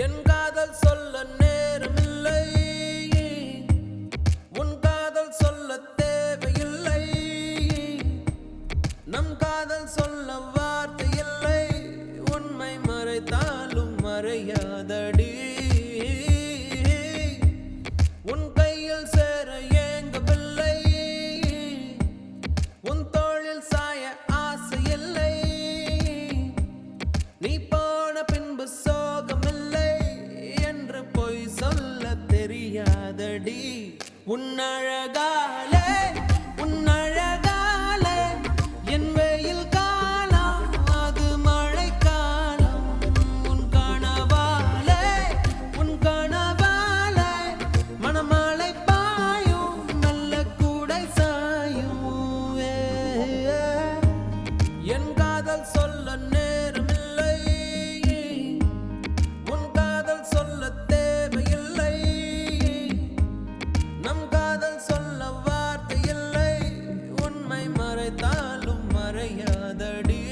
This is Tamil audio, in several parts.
என் காதல் சொல்ல நேரமில்லை, உன் காதல் சொல்ல தேவையில்லை, நம் காதல் சொல்ல வார்த்தை இல்லை, உண்மை மறைத்தாலும் மறையாதடி. உன் கையில் சேர ஏங்கவில்லை, உன் தோளில் சாய ஆசை இல்லை, நீ போன பின்பு சோகமில்லை என்று பொய் சொல்ல தெரியாதடி. உன் அழகாலே என் வெயில் காலம் அது மழை காலம். உன் கனவாலே மணமழை பாயும் நல்ல கூடை சாயும். என் காதல் சொல்ல நேரமில்லை, உன் காதல் சொல்ல தேவையில்லை, நம் காதல் சொல்ல வார்த்தை இல்லை, உண்மை மறைத்தாலும் மறையாதடி.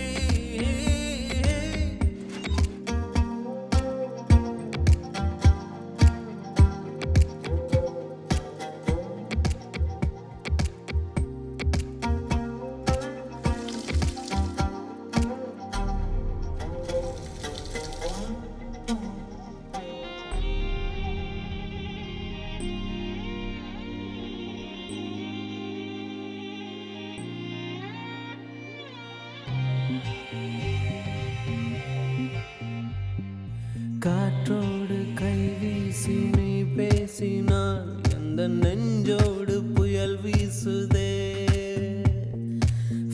காற்றோடு கை வீசி நீ பேசினான், எந்த நெஞ்சோடு புயல் வீசுதே.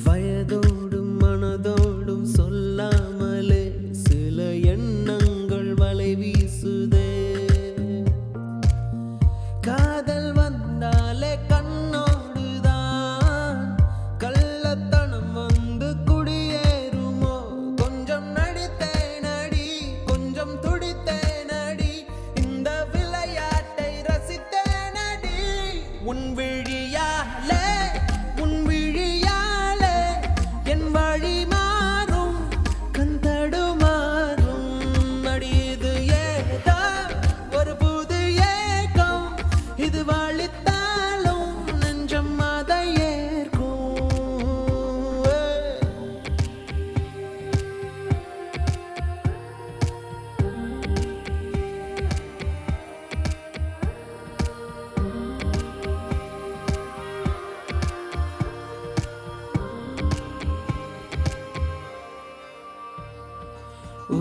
வயதோடும் மனதோடும் சொல்லாமலே சில எண்ணங்கள் வலை வீசுதே. காதல் வந்தாலே கண்ணோடுதான் கள்ளத்தனம் வந்து குடியேறுமோ. கொஞ்சம் நடித்தேனடி, கொஞ்சம் துடித்தேனடி, இந்த விளையாட்டை ரசித்தேனடி. உன் விழியாலே என் வழி மாறும், கண் தடுமாறும். அடி இது ஏதோ ஒரு புது ஏக்கம், இது வலித்தாலும் நெஞ்சம் அதை ஏற்கும்.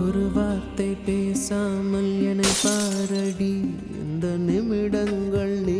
ஒரு வார்த்தை பேசாமல் என்னை பாரடி, இந்த நிமிடங்கள் நீ